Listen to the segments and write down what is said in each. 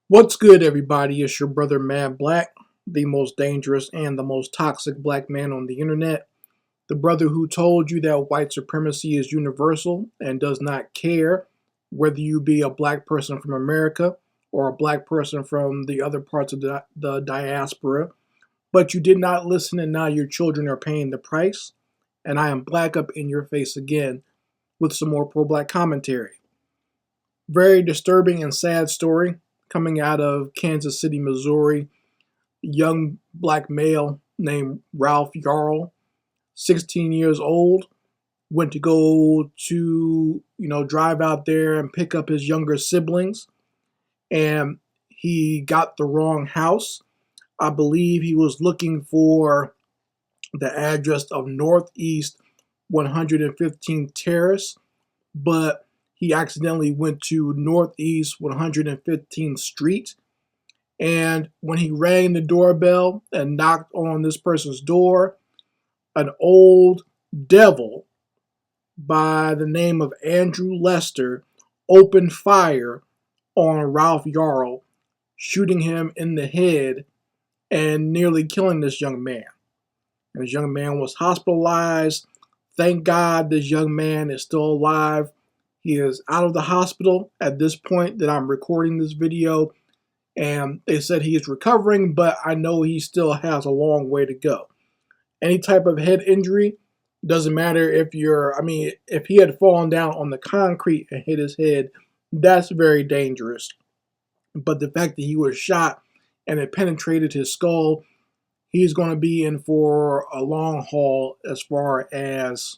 What's good, everybody? It's your brother Mad Black, the most dangerous and the most toxic black man on the internet. The brother who told you that white supremacy is universal and does not care whether you be a black person from America or a black person from the other parts of the diaspora. But you did not listen, and now your children are paying the price. And I am black up in your face again with some more pro black commentary. Very disturbing and sad story coming out of Kansas City, Missouri. A young black male named Ralph Yarl, 16 years old, went to go to, drive out there and pick up his younger siblings. And he got the wrong house. I believe he was looking for the address of Northeast 115th Terrace, but he accidentally went to Northeast 115th Street. And when he rang the doorbell and knocked on this person's door, an old devil by the name of Andrew Lester opened fire on Ralph Yarl, shooting him in the head and nearly killing this young man. And this young man was hospitalized. Thank God this young man is still alive. He is out of the hospital at this point that I'm recording this video. And they said he is recovering, but I know he still has a long way to go. Any type of head injury, doesn't matter if he had fallen down on the concrete and hit his head, that's very dangerous. But the fact that he was shot and it penetrated his skull, he's going to be in for a long haul as far as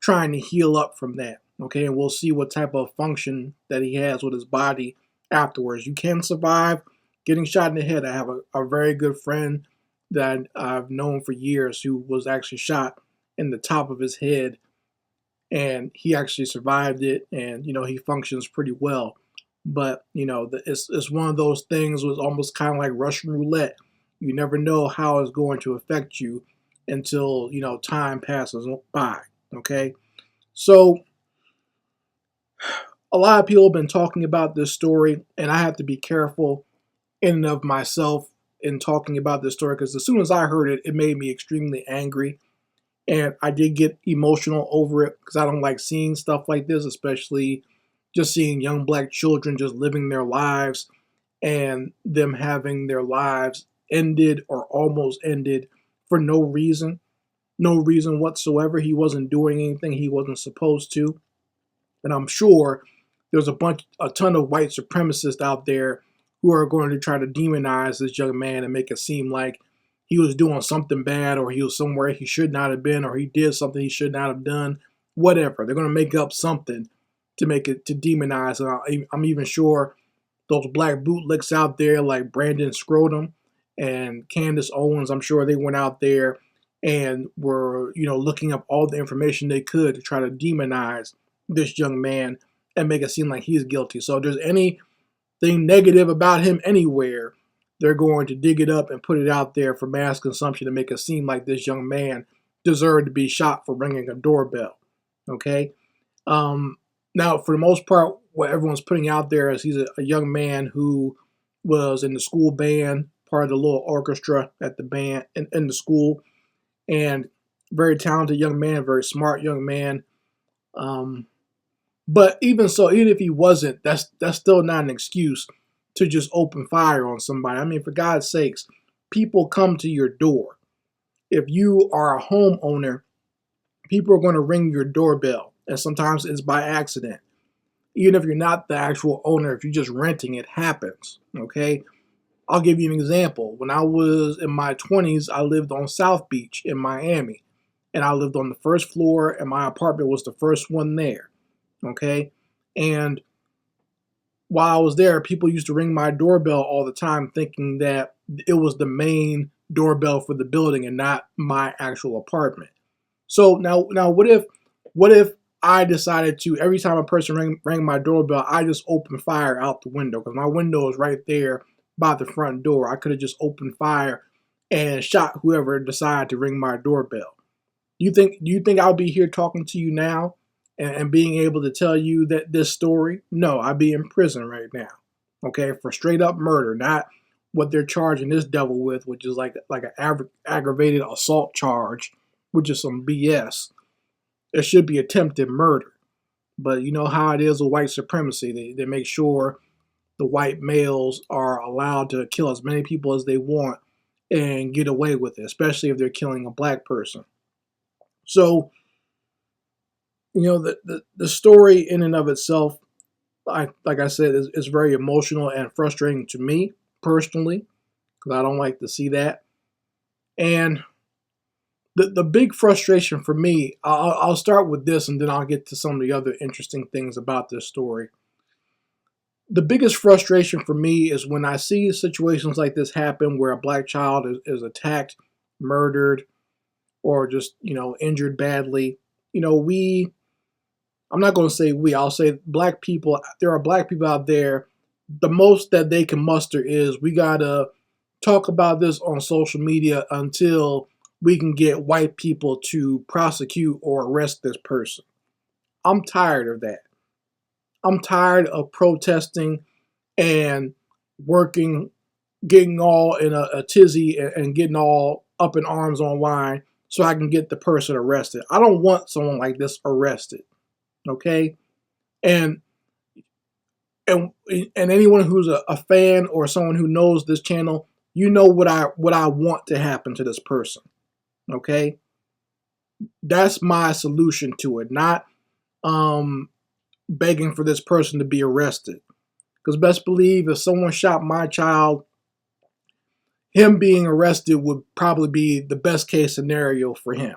trying to heal up from that. Okay, and we'll see what type of function that he has with his body afterwards. You can survive getting shot in the head. I have a very good friend that I've known for years who was actually shot in the top of his head, and he actually survived it, and he functions pretty well. But it's one of those things was almost kind of like Russian roulette. You never know how it's going to affect you until time passes by. Okay, so a lot of people have been talking about this story, and I have to be careful in and of myself in talking about this story because as soon as I heard it, it made me extremely angry. And I did get emotional over it because I don't like seeing stuff like this, especially just seeing young black children just living their lives and them having their lives ended or almost ended for no reason. No reason whatsoever. He wasn't doing anything he wasn't supposed to. And I'm sure there's a ton of white supremacists out there who are going to try to demonize this young man and make it seem like he was doing something bad or he was somewhere he should not have been or he did something he should not have done. Whatever. They're going to make up something to make it to demonize. And I'm even sure those black bootlicks out there like Brandon Scrotum and Candace Owens, I'm sure they went out there and were, looking up all the information they could to try to demonize this young man and make it seem like he's guilty. So if there's anything negative about him anywhere, they're going to dig it up and put it out there for mass consumption to make it seem like this young man deserved to be shot for ringing a doorbell. Okay? Now, for the most part, what everyone's putting out there is he's a young man who was in the school band, part of the little orchestra at the band in the school, and very talented young man, very smart young man. But even so, even if he wasn't, that's still not an excuse to just open fire on somebody. I mean, for God's sakes, people come to your door. If you are a homeowner, people are going to ring your doorbell, and sometimes it's by accident. Even if you're not the actual owner, if you're just renting, it happens. Okay? I'll give you an example. When I was in my 20s, I lived on South Beach in Miami, and I lived on the first floor, and my apartment was the first one there. Okay? And while I was there, people used to ring my doorbell all the time thinking that it was the main doorbell for the building and not my actual apartment. So now what if I decided to, every time a person rang my doorbell, I just opened fire out the window because my window is right there by the front door. I could have just opened fire and shot whoever decided to ring my doorbell. Do you think I'll be here talking to you now and being able to tell you that this story? No, I'd be in prison right now. okay, for straight up murder, not what they're charging this devil with, which is like an aggravated assault charge, which is some BS. It should be attempted murder. But you know how it is with white supremacy. They make sure the white males are allowed to kill as many people as they want and get away with it, especially if they're killing a black person. So, you know, the story in and of itself, like I said, is very emotional and frustrating to me personally, because I don't like to see that. And the big frustration for me, I'll start with this and then I'll get to some of the other interesting things about this story. The biggest frustration for me is when I see situations like this happen where a black child is attacked, murdered, or just, you know, injured badly. You know, I'm not going to say I'll say black people, there are black people out there, the most that they can muster is we got to talk about this on social media until we can get white people to prosecute or arrest this person. I'm tired of that. I'm tired of protesting and working, getting all in a tizzy and getting all up in arms online so I can get the person arrested. I don't want someone like this arrested. Okay? And and anyone who's a fan or someone who knows this channel, you know what I want to happen to this person. Okay? That's my solution to it, not begging for this person to be arrested. Because best believe if someone shot my child, him being arrested would probably be the best case scenario for him.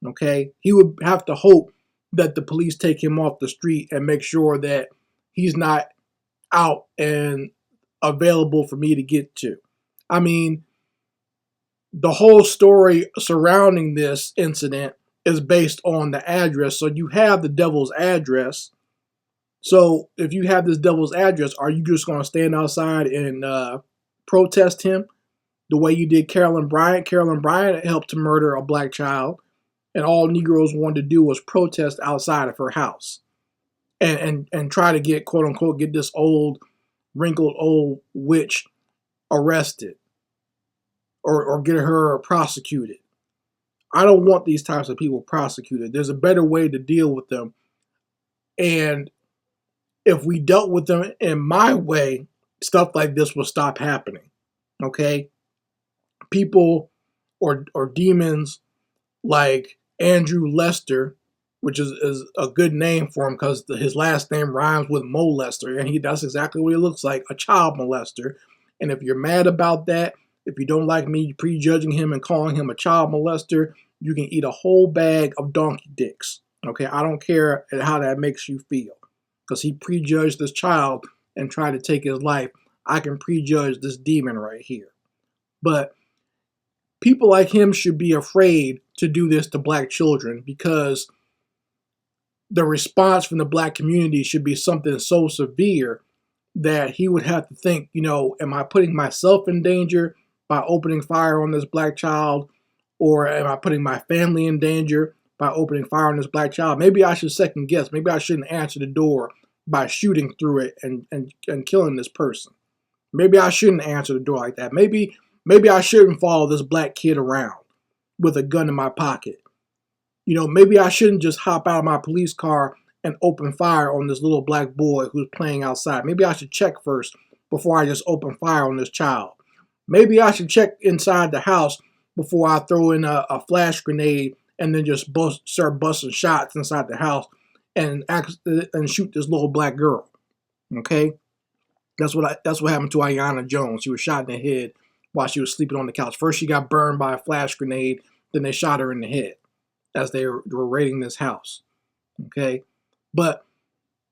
Okay? He would have to hope that the police take him off the street and make sure that he's not out and available for me to get to. I mean, the whole story surrounding this incident is based on the address. So you have the devil's address. So if you have this devil's address, are you just going to stand outside and protest him the way you did Carolyn Bryant? Carolyn Bryant helped to murder a black child, and all Negroes wanted to do was protest outside of her house and try to get, quote unquote, get this wrinkled old witch arrested or get her prosecuted. I don't want these types of people prosecuted. There's a better way to deal with them. And if we dealt with them in my way, stuff like this will stop happening. Okay? People or demons like Andrew Lester, which is a good name for him because his last name rhymes with molester, and that's exactly what he looks like, a child molester. And if you're mad about that, if you don't like me prejudging him and calling him a child molester, you can eat a whole bag of donkey dicks. Okay, I don't care how that makes you feel. Because he prejudged this child and tried to take his life. I can prejudge this demon right here. But people like him should be afraid to do this to black children because the response from the black community should be something so severe that he would have to think, you know, am I putting myself in danger by opening fire on this black child? Or am I putting my family in danger by opening fire on this black child? Maybe I should second guess. Maybe I shouldn't answer the door by shooting through it and killing this person. Maybe I shouldn't answer the door like that. Maybe I shouldn't follow this black kid around with a gun in my pocket. You know, maybe I shouldn't just hop out of my police car and open fire on this little black boy who's playing outside. Maybe I should check first before I just open fire on this child. Maybe I should check inside the house before I throw in a flash grenade and then just start busting shots inside the house and shoot this little black girl. Okay? That's what happened to Aiyana Jones. She was shot in the head while she was sleeping on the couch. First she got burned by a flash grenade, then they shot her in the head as they were raiding this house. Okay? But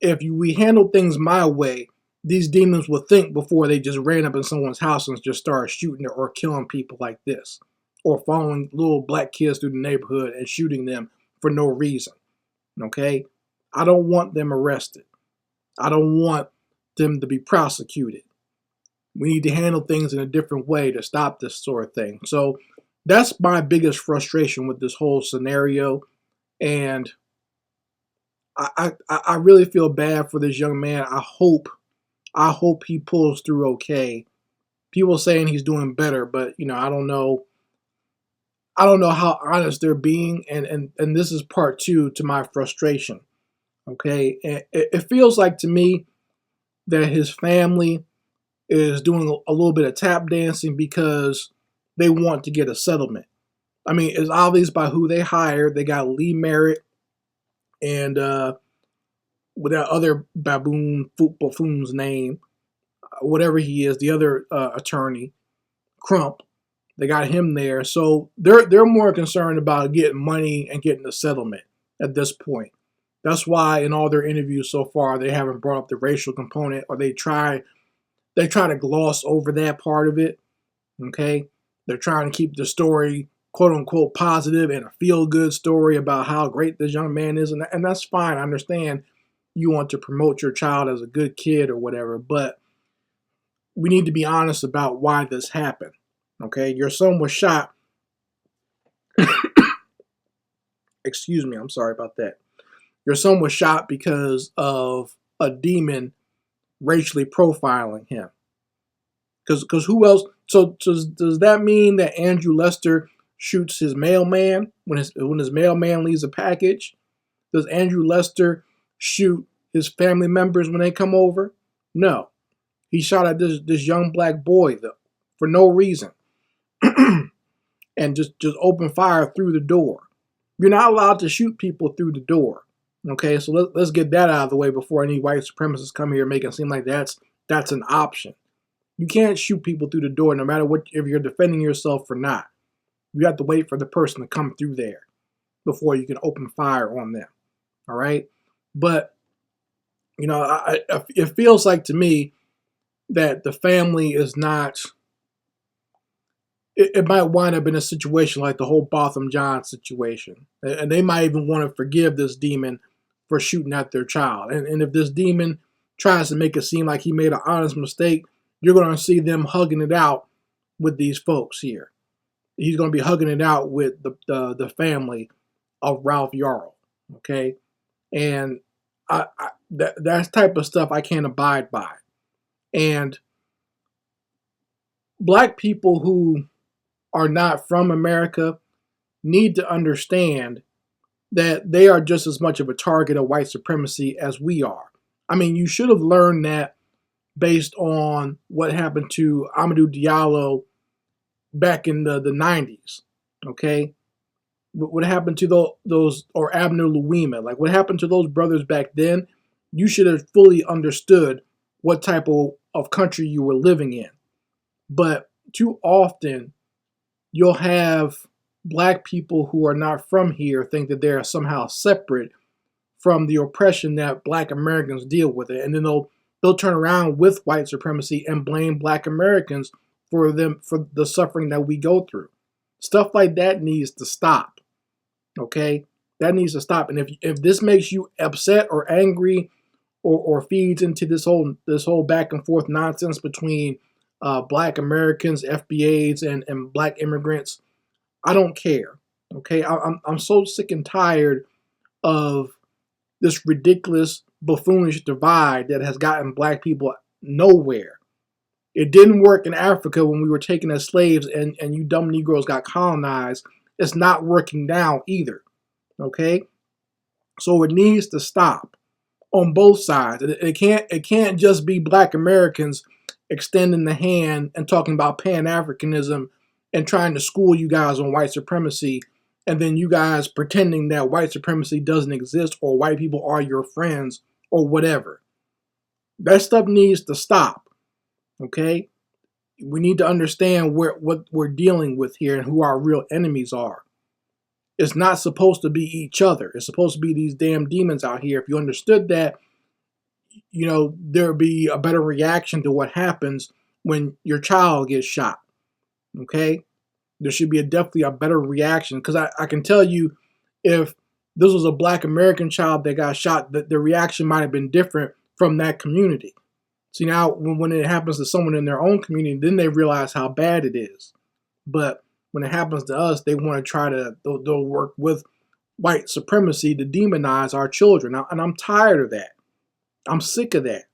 if we handle things my way, these demons will think before they just ran up in someone's house and just started shooting or killing people like this. Or following little black kids through the neighborhood and shooting them for no reason. Okay? I don't want them arrested. I don't want them to be prosecuted. We need to handle things in a different way to stop this sort of thing. So that's my biggest frustration with this whole scenario. And I really feel bad for this young man. I hope I hope he pulls through okay. People saying he's doing better, but I don't know. I don't know how honest they're being, and this is part two to my frustration. Okay, and it feels like to me that his family is doing a little bit of tap dancing because they want to get a settlement. I mean, it's obvious by who they hired. They got Lee Merritt and with that other buffoon's name, whatever he is, the other attorney, Crump. They got him there, so they're more concerned about getting money and getting a settlement at this point. That's why in all their interviews so far they haven't brought up the racial component, or they try to gloss over that part of it. Okay, they're trying to keep the story quote unquote positive and a feel good story about how great this young man is, and that's fine. I understand you want to promote your child as a good kid or whatever, but we need to be honest about why this happened. Okay, your son was shot. Excuse me, I'm sorry about that. Your son was shot because of a demon racially profiling him. Because who else? So does that mean that Andrew Lester shoots his mailman when his mailman leaves a package? Does Andrew Lester shoot his family members when they come over? No. He shot at this young black boy though, for no reason. And just open fire through the door. You're not allowed to shoot people through the door. Okay, so let's get that out of the way before any white supremacists come here and make it seem like that's an option. You can't shoot people through the door no matter what, if you're defending yourself or not. You have to wait for the person to come through there before you can open fire on them. All right, but it feels like to me that the family is not. It might wind up in a situation like the whole Botham Jean situation. And they might even want to forgive this demon for shooting at their child. And if this demon tries to make it seem like he made an honest mistake, you're going to see them hugging it out with these folks here. He's going to be hugging it out with the family of Ralph Yarl. Okay? And that type of stuff I can't abide by. And black people who are not from America need to understand that they are just as much of a target of white supremacy as we are. I mean, you should have learned that based on what happened to Amadou Diallo back in the 90s, okay? What happened to those, or Abner Louima, like what happened to those brothers back then, you should have fully understood what type of country you were living in. But too often, you'll have black people who are not from here think that they're somehow separate from the oppression that black Americans deal with it. And then they'll turn around with white supremacy and blame black Americans for the suffering that we go through. Stuff like that needs to stop. Okay? That needs to stop. And if this makes you upset or angry or feeds into this whole back and forth nonsense between black Americans, FBAs, and black immigrants, I don't care. Okay, I'm so sick and tired of this ridiculous, buffoonish divide that has gotten black people nowhere. It didn't work in Africa when we were taken as slaves and you dumb Negroes got colonized. It's not working now either. Okay, so it needs to stop on both sides. It can't just be black Americans extending the hand and talking about Pan-Africanism and trying to school you guys on white supremacy, and then you guys pretending that white supremacy doesn't exist or white people are your friends or whatever. That stuff needs to stop. Okay? We need to understand what we're dealing with here and who our real enemies are. It's not supposed to be each other. It's supposed to be these damn demons out here. If you understood that, there'd be a better reaction to what happens when your child gets shot. Okay? There should be definitely a better reaction, because I can tell you, if this was a black American child that got shot, that the reaction might have been different from that community. See, now when it happens to someone in their own community, then they realize how bad it is. But when it happens to us, they want to they'll work with white supremacy to demonize our children. And I'm tired of that. I'm sick of that.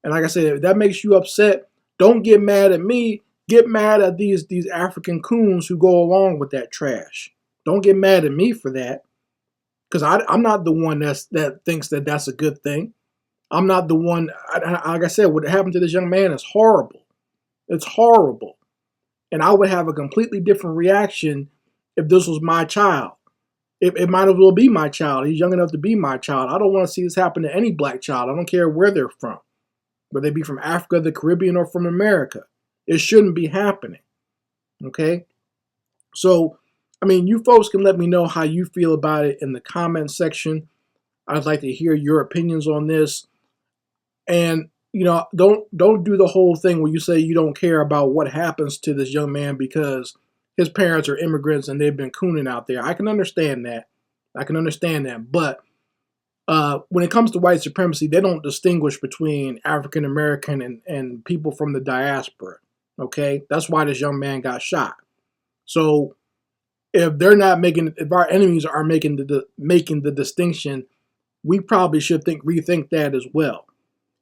And like I said, if that makes you upset, don't get mad at me. Get mad at these African coons who go along with that trash. Don't get mad at me for that, because I'm not the one that thinks that that's a good thing. I'm not the one. Like I said, what happened to this young man is horrible. It's horrible, and I would have a completely different reaction if this was my child. It might as well be my child. He's young enough to be my child. I don't want to see this happen to any black child. I don't care where they're from, whether they be from Africa, the Caribbean, or from America. It shouldn't be happening. Okay? So, I mean, you folks can let me know how you feel about it in the comment section. I'd like to hear your opinions on this. And, don't do the whole thing where you say you don't care about what happens to this young man because his parents are immigrants and they've been cooning out there. I can understand that. But when it comes to white supremacy, they don't distinguish between African American and people from the diaspora. Okay? That's why this young man got shot. So if our enemies are making the distinction, we probably should rethink that as well.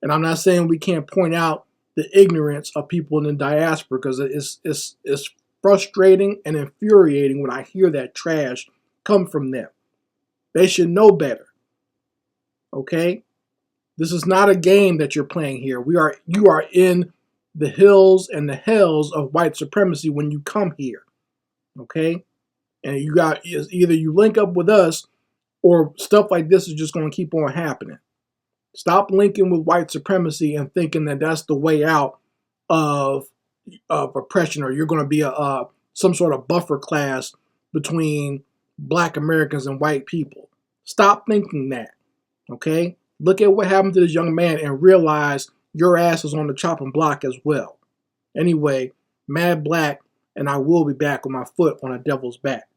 And I'm not saying we can't point out the ignorance of people in the diaspora, because it's frustrating and infuriating when I hear that trash come from them. They should know better. Okay? This is not a game that you're playing here. You are in the hills and the hells of white supremacy when you come here. Okay? And either you link up with us, or stuff like this is just going to keep on happening. Stop linking with white supremacy and thinking that that's the way out of oppression, or you're going to be some sort of buffer class between black Americans and white people. Stop thinking that. Okay? Look at what happened to this young man and realize your ass is on the chopping block as well. Anyway, Mad Black, and I will be back with my foot on a devil's back.